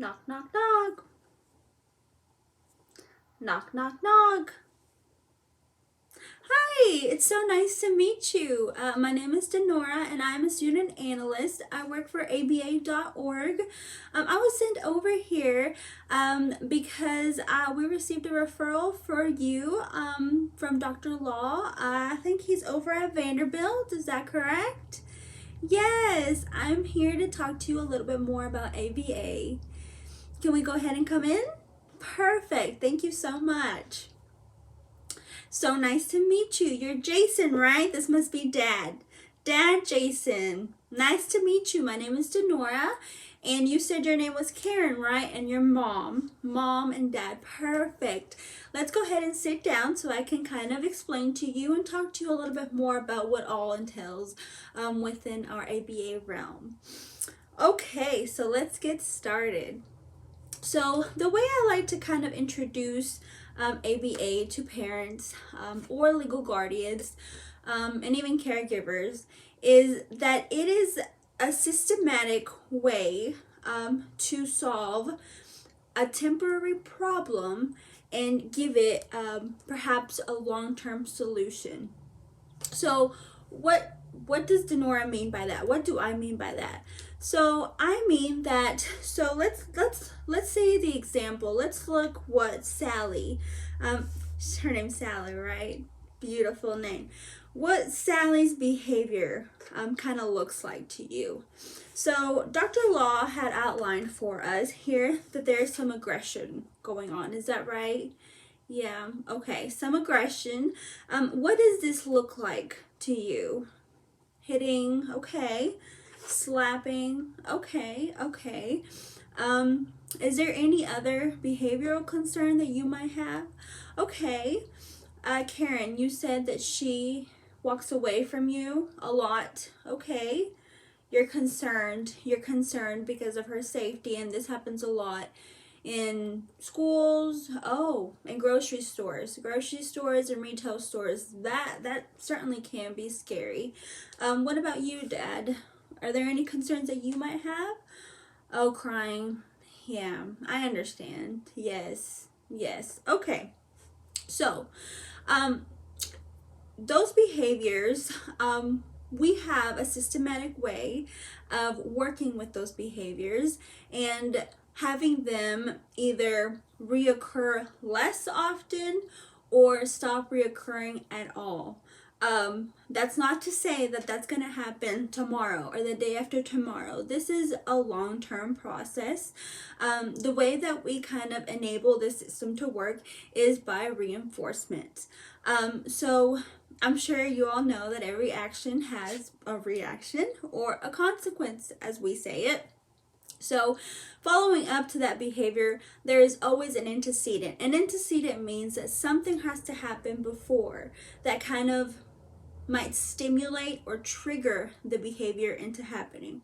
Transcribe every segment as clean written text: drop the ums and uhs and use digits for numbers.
Knock, knock, knock. Knock, knock, knock. Hi, it's so nice to meet you. My name is Denora and I'm a student analyst. I work for aba.org. I was sent over here because we received a referral for you from Dr. Law. I think he's over at Vanderbilt. Is that correct? Yes, I'm here to talk to you a little bit more about ABA. Can we go ahead and come in? Perfect. Thank you so much. So nice to meet you. You're Jason, right? This must be Dad. Dad Jason. Nice to meet you. My name is Denora. And you said your name was Karen, right? And your mom. Mom and Dad. Perfect. Let's go ahead and sit down so I can kind of explain to you and talk to you a little bit more about what all entails within our ABA realm. Okay, so let's get started. So the way I like to kind of introduce ABA to parents or legal guardians and even caregivers is that it is a systematic way to solve a temporary problem and give it perhaps a long-term solution. So what does Denora mean by that? What do I mean by that? So I mean that, so let's say the example. Let's look what Sally, her name's Sally, right? Beautiful name. What Sally's behavior kind of looks like to you. So Dr. Law had outlined for us here that there's some aggression going on. Is that right? Yeah, okay, some aggression. What does this look like to you? Hitting, okay. Slapping, okay. Is there any other behavioral concern that you might have? Okay. Karen, you said that she walks away from you a lot. Okay. You're concerned because of her safety, and this happens a lot in schools, and grocery stores and retail stores. That certainly can be scary. What about you, Dad? Are there any concerns that you might have? Oh, crying. Yeah, I understand. Yes. Okay. So, those behaviors, we have a systematic way of working with those behaviors and having them either reoccur less often or stop reoccurring at all. That's not to say that that's going to happen tomorrow or the day after tomorrow. This is a long-term process. The way that we kind of enable this system to work is by reinforcement. So I'm sure you all know that every action has a reaction or a consequence, as we say it. So following up to that behavior, there is always an antecedent. An antecedent means that something has to happen before that kind of might stimulate or trigger the behavior into happening.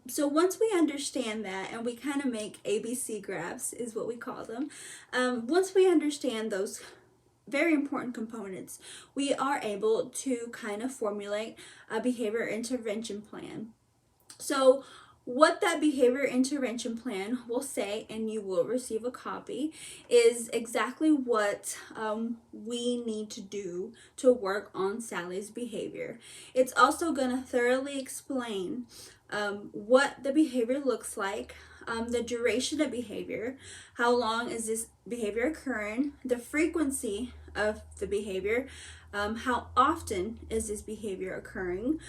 So once we understand that, and we kind of make ABC graphs is what we call them. Once we understand those very important components, we are able to kind of formulate a behavior intervention plan. So what that behavior intervention plan will say, and you will receive a copy, is exactly what we need to do to work on Sally's behavior. It's also going to thoroughly explain what the behavior looks like, the duration of behavior, how long is this behavior occurring, the frequency of the behavior, how often is this behavior occurring,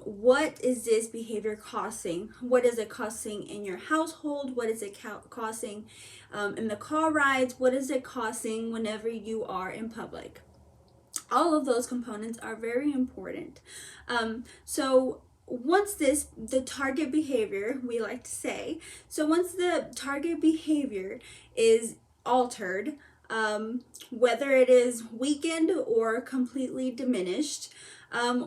what is this behavior costing, what is it costing in your household, what is it costing in the car rides, what is it costing whenever you are in public. All of those components are very important. So once the target behavior, we like to say, so once the target behavior is altered, whether it is weakened or completely diminished,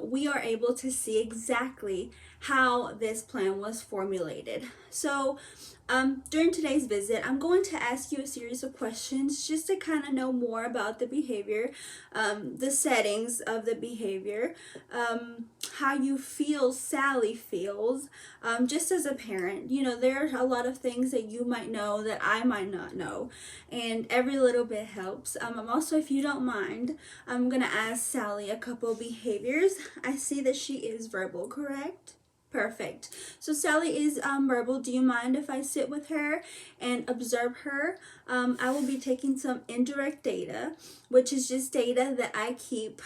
we are able to see exactly how this plan was formulated. So during today's visit, I'm going to ask you a series of questions just to kind of know more about the behavior, the settings of the behavior, how you feel Sally feels, just as a parent. You know, there are a lot of things that you might know that I might not know, and every little bit helps. I'm also, if you don't mind, I'm going to ask Sally a couple behaviors. I see that she is verbal, correct? Perfect. So Sally is verbal. Do you mind if I sit with her and observe her? I will be taking some indirect data, which is just data that I keep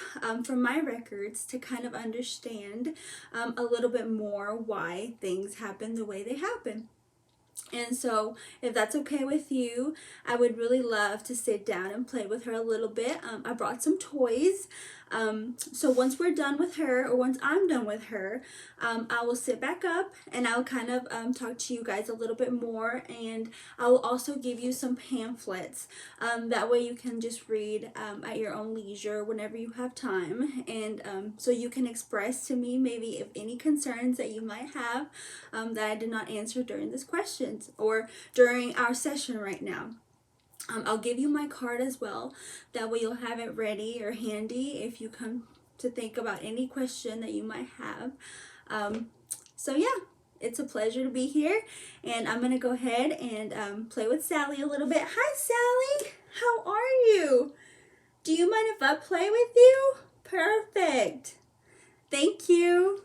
from my records to kind of understand a little bit more why things happen the way they happen. And so, if that's okay with you, I would really love to sit down and play with her a little bit. I brought some toys. So once we're done with her, or once I'm done with her, I will sit back up and I'll kind of talk to you guys a little bit more. And I will also give you some pamphlets. That way you can just read at your own leisure whenever you have time. And so you can express to me maybe if any concerns that you might have that I did not answer during this questions or during our session right now. I'll give you my card as well. That way you'll have it ready or handy if you come to think about any question that you might have. So yeah, it's a pleasure to be here. And I'm going to go ahead and play with Sally a little bit. Hi, Sally. How are you? Do you mind if I play with you? Perfect. Thank you.